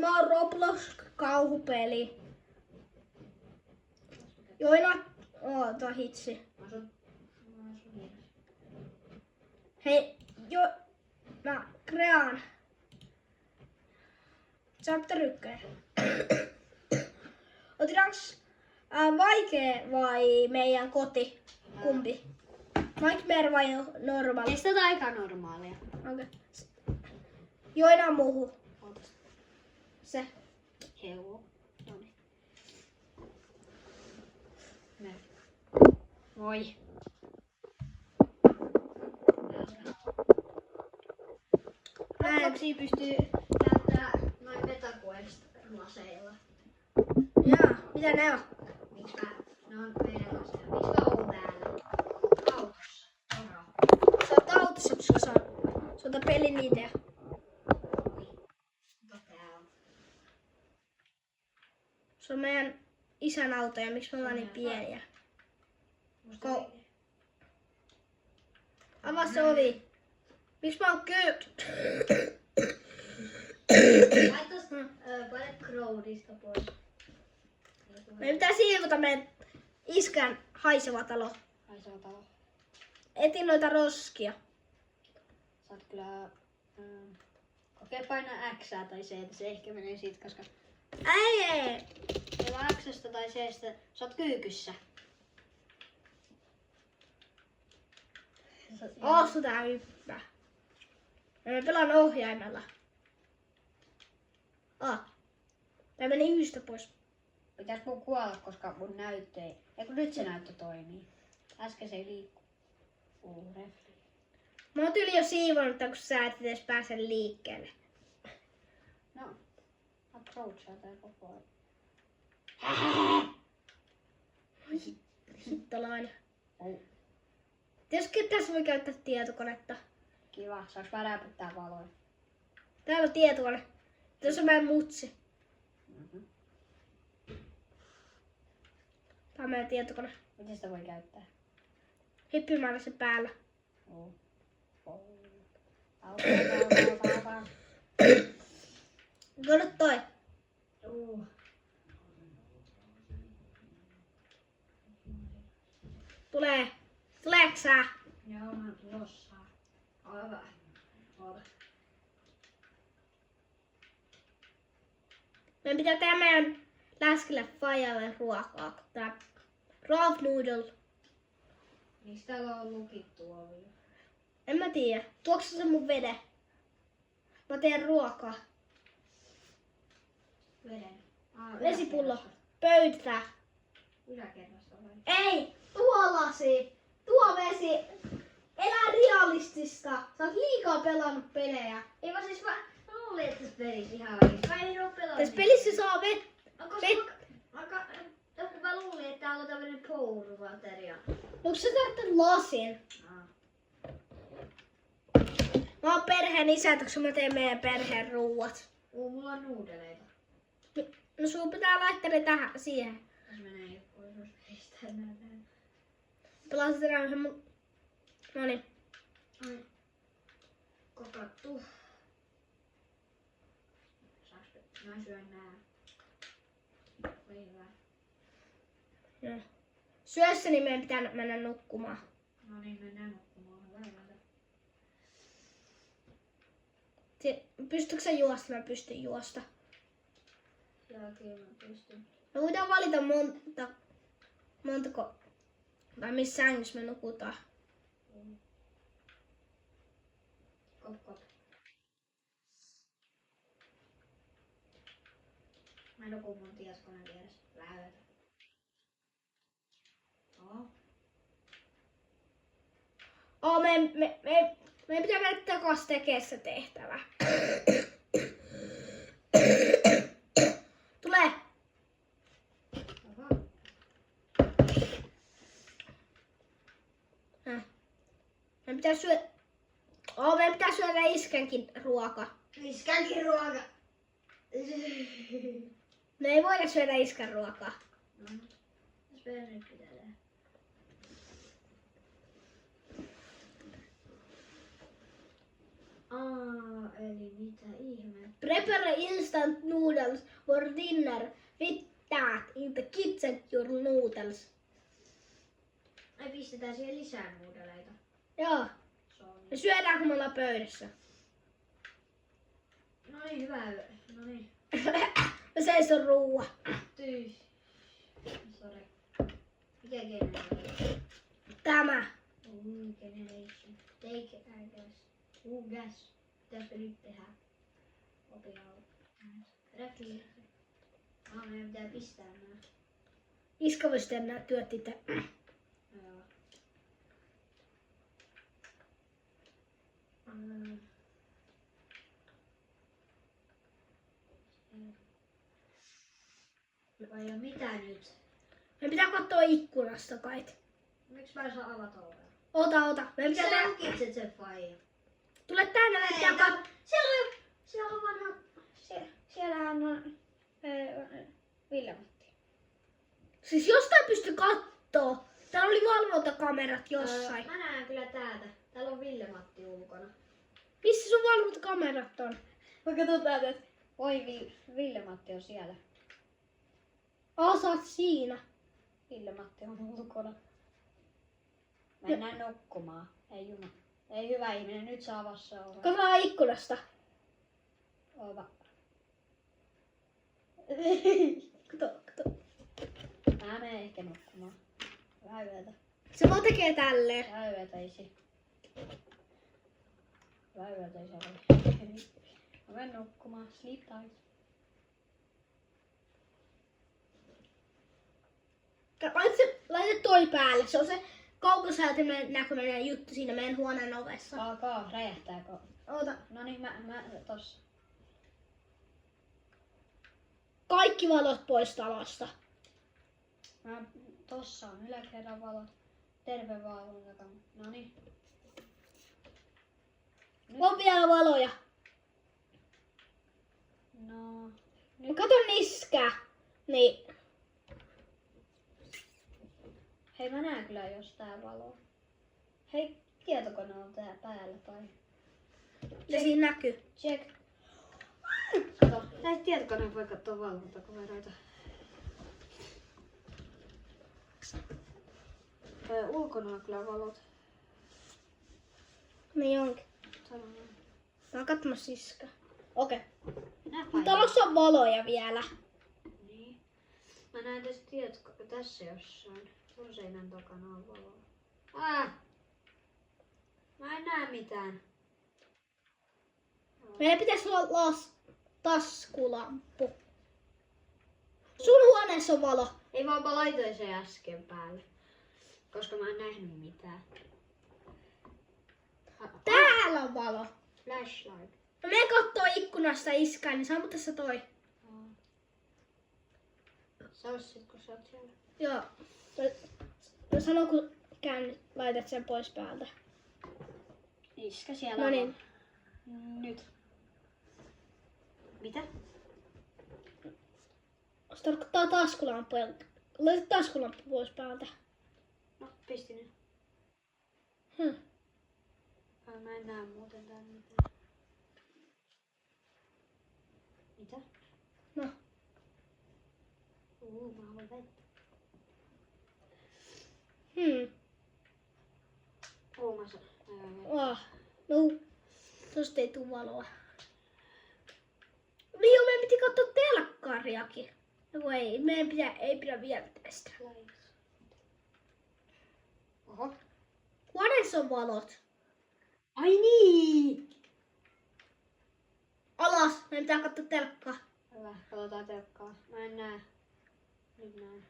Tämä on Roblox-kauhupeli. Joina... Oota hitsi. Hei, mä kreaan. Chapter 1. Otetaanks vaikee vai meidän koti? Kumpi? Nightmare vai normaali? Testaa aika normaalia. Okei. Joina muuhun. Ootas. Se. Joo. Noniin. Voi. Robloxia pystyy käyttämään noin metaquest laseilla. Jaa, mitä ne on? Miksi ne on meidän laseilla? Miksi mä oon täällä? Autossa. Ora. Sä oot autossa, koska se on pelin idea. Mitä tää on? Se on meidän isän auto ja miksi me ollaan niin pieniä. Avaa se ovi. Miksi mä oon Laitas paljon crowdista pois. Meidän pitää siivota meidän iskän haiseva talo. Haiseva talo. Etin noita roskia. Saat kyllä... Kokee painaa X tai C, että se ehkä menee siitä, koska... Ei! Joko X:stä tai C:stä sä oot kyykyssä. Oostu tää hyppää. Mä pelaan ohjaimella. Tää meni yhdestä pois. Pitäis mun kuolla, koska mun näyttö ei... Eiku nyt se näyttö toimii. Äsken se ei liikku. Refli. Mä oon yli jo siivonut, kun sä et edes pääse liikkeelle. No. Approachaa tää koko ajan. Hittolainen. Oh. Tiedätkö, että tässä voi käyttää tietokonetta? Kiva. Saaks mä räpyttää valoja? Täällä on tietokone. Tässä on meidän mutsi. Mm-hmm. Tää on meidän tietokone. Miten sitä voi käyttää? Hyppimällä sen päällä. Oh. Oh. Kato toi. Tuleeko sä? Joo, mä tulossa. Aivan. Oota. Meidän pitää tehdä meidän läskille fajalle ruokaa. Tää raw noodle. Miksi täällä on lukittu ovi? En mä tiedä. Tuoksa se mun vede? Mä teen ruokaa. Veden. Vesipullo. Pöytä. Yläkerrasta vai? Ei! Tuo lasi. Tuo vesi. Elä realistista. Sä oot liikaa pelannut pelejä. Ei vaan siis mä luulin, että tässä pelissä ihan oikeesti. Mä en oo pelannut. Tässä pelissä saa Mä luulin, että tää on tämmönen pourumateria. Onko sä täyttänyt lasin? Mä oon perheen isä, koska mä teen meidän perheen ruuat. Mulla on nuudeleita. No sun pitää laittaa ne tähän, siihen. Tässä menee pois, jos peistää näin. Pelasit sen mun... Noniin. Ai. Kokattu. Saaks mä syön nää? Hyvä. Joo. Syössä niin meidän pitää mennä nukkumaan. No niin, mennään nukkumaan. Hyvä. Pystytkö sä juosta? Mä pystyn juosta. Joo, kyllä mä pystyn. Me voidaan valita montako... Tai missä sängyssä me nukutaan. Kop. Mä nukun mun tietokoneen vieressä. Lähöitä. Meidän pitää mennä takas tekemään se tehtävä. Tule! Meidän pitää syödä iskänkin ruoka. Iskänkin ruoka. Me ei voida syödä iskän ruokaa. Jos perhe pitää tehdä. Eli mitä ihmettä? Prepare instant noodle for dinner with that in the kitchen your noodles. Ai pistetään siihen lisää nuudeleita. Joo. Se on Me syödään, kun me ollaan pöydässä. No niin, hyvä. No niin. Me seison ruuaa. Sori. Mikä generation? Tämä. Generation. Take gas. Gas. Pitäisikö nyt tehdä? Opi alta. Refli. Meidän pitää pistää nää. Iska voi sitten nää työt itse. Joo. Vai jo mitä nyt? Me pitää katsoa ikkunasta kai. Miksi mä en saa avata ovea? Ota. Me pitää Sä tehdä... lukitset sen faija. Tule tänne, me pitää katsoa. Siellä on vanha... Siellähän on... Ville-Matti. Siis jostain pystyy kattoo. Täällä oli valvontakamerat jossain. Mä näen kyllä täältä. Täällä on Ville-Matti ulkona. Missä sun valvontakamerat on? Mä katson täältä, että Ville-Matti on siellä. Sä oot siinä. Ville-Matti on ulkona. Mennään nukkumaan. Ei juma. Ei hyvä ihminen, nyt saa avassa oven. Katsotaan ikkunasta. Ova. Kato. Mä menen ehkä nukkumaan. Vähän yötä. Se vaan tekee tälleen. Vähän yötä isi. Vähän yötä isi. Mä menen nukkumaan. Sleep tight. Laita toi päälle. Se on se kaukosäätimen näköinen juttu siinä meidän huoneen ovessa. Alkaa, räjähtääkö? Ota. Noniin, mä tossa. Kaikki valot pois talosta. Tossa on yläkerran valot. Terve valvonta. Noniin. On vielä valoja. No. Nyt. Kato niskää. Niin. Hei, mä näen kyllä jostain valoa. Hei, tietokone on tää päällä tai... Se siinä näkyy. Check. Kato, näistä tietokoneen voi katsoa valvontakameroita. Ulkona on kyllä valot. Niin onkin. Sanon. Mä oon katsomassa siskää. Okei. Nää Talossa on valoja vielä. Niin. Mä näen tässä jossain. Sun seinän takana on valoa. Mä en näe mitään. Meidän pitäisi olla taskulamppu. Sun huoneessa on valo. Ei vaan mä laitoin sen äsken päälle. Koska mä en nähnyt mitään. Täällä on valo. Flashlight. Mä menen kattoo ikkunasta iskää, niin sammuta sä toi. Sä osit, kun sä oot siellä. Joo. Mä sanon, kun laitat sen pois päältä. Iskä siellä No niin. on. Nyt. Mitä? Se tarkoittaa taskulamppuja. Laita taskulamppu pois päältä. No, pistin nyt. Mä en näe muuten täällä mitään. Mitä? No. Mä haluan vettä. Mä No. Tosta ei tuu valoa. Niin jo, meidän piti katsoa telkkariakin. No ei, meidän ei pidä vielä tästä. Oho. Huoneessa on valot. Ai niin! Alas, meidän pitää katsoa telkkaa. Hyvä, katsotaan telkkaa. Mä en näe. Nyt näen.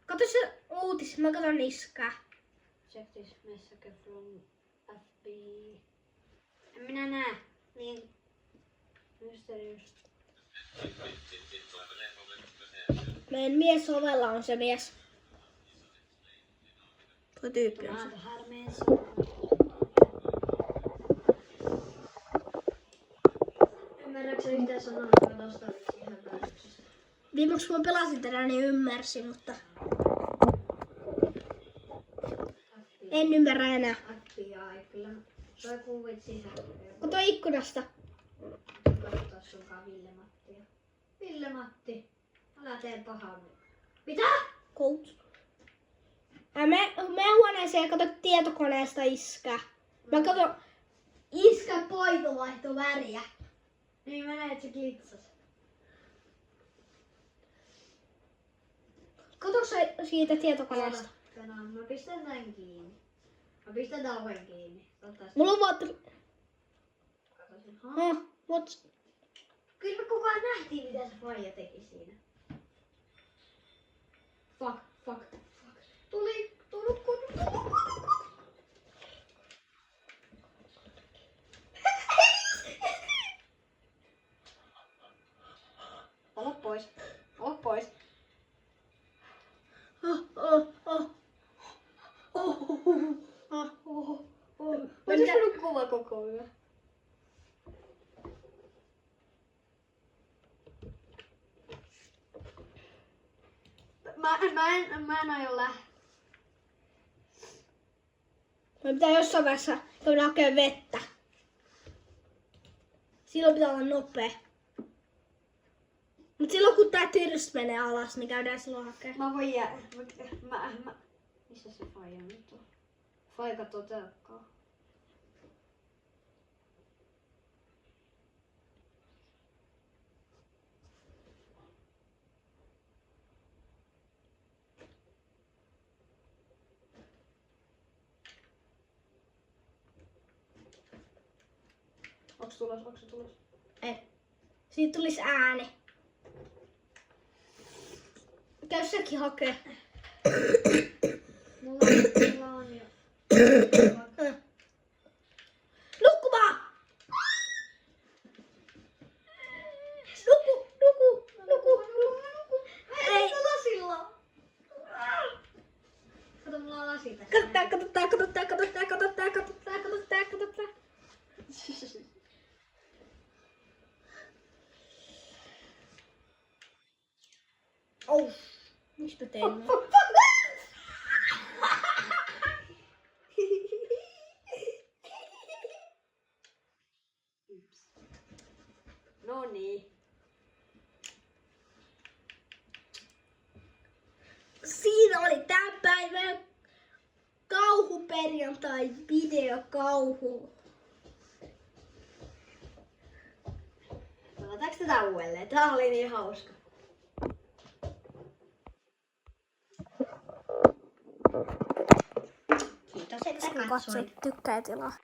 Katso se uutis, mä katson niskää. Check this message from FBI. En minä näe. Niin. Mysterious. Meidän mies ovella on se mies. Tuo tyyppi on se. Ymmärrätkö yhtään sanoa, että mä nostan siihen päätöksessä? Viimeksi kun mä pelasin tätä, niin ymmärsin, mutta en ymmärrä enää. FBI, kyllä. Toi kuvit sisään. Kato ikkunasta. katsoa sunkaan Ville-Mattia. Ville-Matti, älä tee pahaa. Mitä? Coach. Mene huoneeseen ja kato tietokoneesta iskä. Mä katon iskä poito vaihto väriä. Niin menee, että se glitsas. Kato sä siitä tietokoneesta. Mä pistän tän kiinni. Mä pistän tauon kiinni. Mulla on vaan... Katosin. Mut... Kyllä me koko ajan nähtiin, mitä se faija teki siinä. Fuck. Tuli. Olo pois. Olis minun kuva koko ajan. Mä en aio lähteä. Me pitää jossain vaiheessa käydä hakemaan vettä. Silloin pitää olla nopea. Mut silloin kun tää tyrst menee alas, niin käydään silloin hakemaan. Mä voin jää. Missä se faija nyt on? Faika toteuttaa. Onks se tulos? Ei. Siitä tulisi ääni. Käy säkin hakee. Mulla on jo. Nukkumaan! Nuku! Ei! Lasilla! Kato, mulla on lasi tässä. Kato tää. Oh, mistä tein? No niin. Siinä oli tämän päivän kauhuperjantai videokauhu. Pelataanko tätä uudelleen? Tää oli niin hauska. Kiitos, että katsoit. Tykkää tilaa.